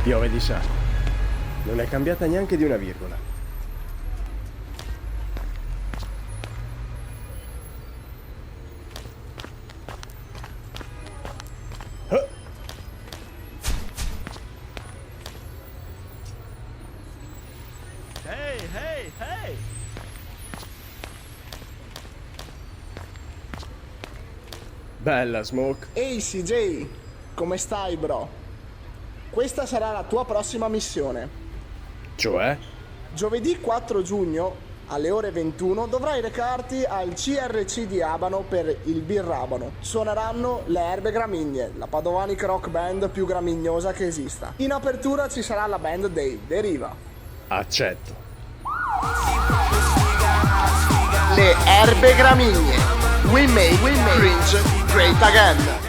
Piove di sangue. Non è cambiata neanche di una virgola. Hey! Bella, Smoke. Ehi CJ, come stai bro? Questa sarà la tua prossima missione. Cioè? Giovedì 4 giugno alle ore 21 dovrai recarti al CRC di Abano per il Birrabano. Suoneranno le Erbe Gramigne, la padovanic rock band più gramignosa che esista. In apertura ci sarà la band dei Deriva. Accetto. Le Erbe Gramigne. We make cringe great again.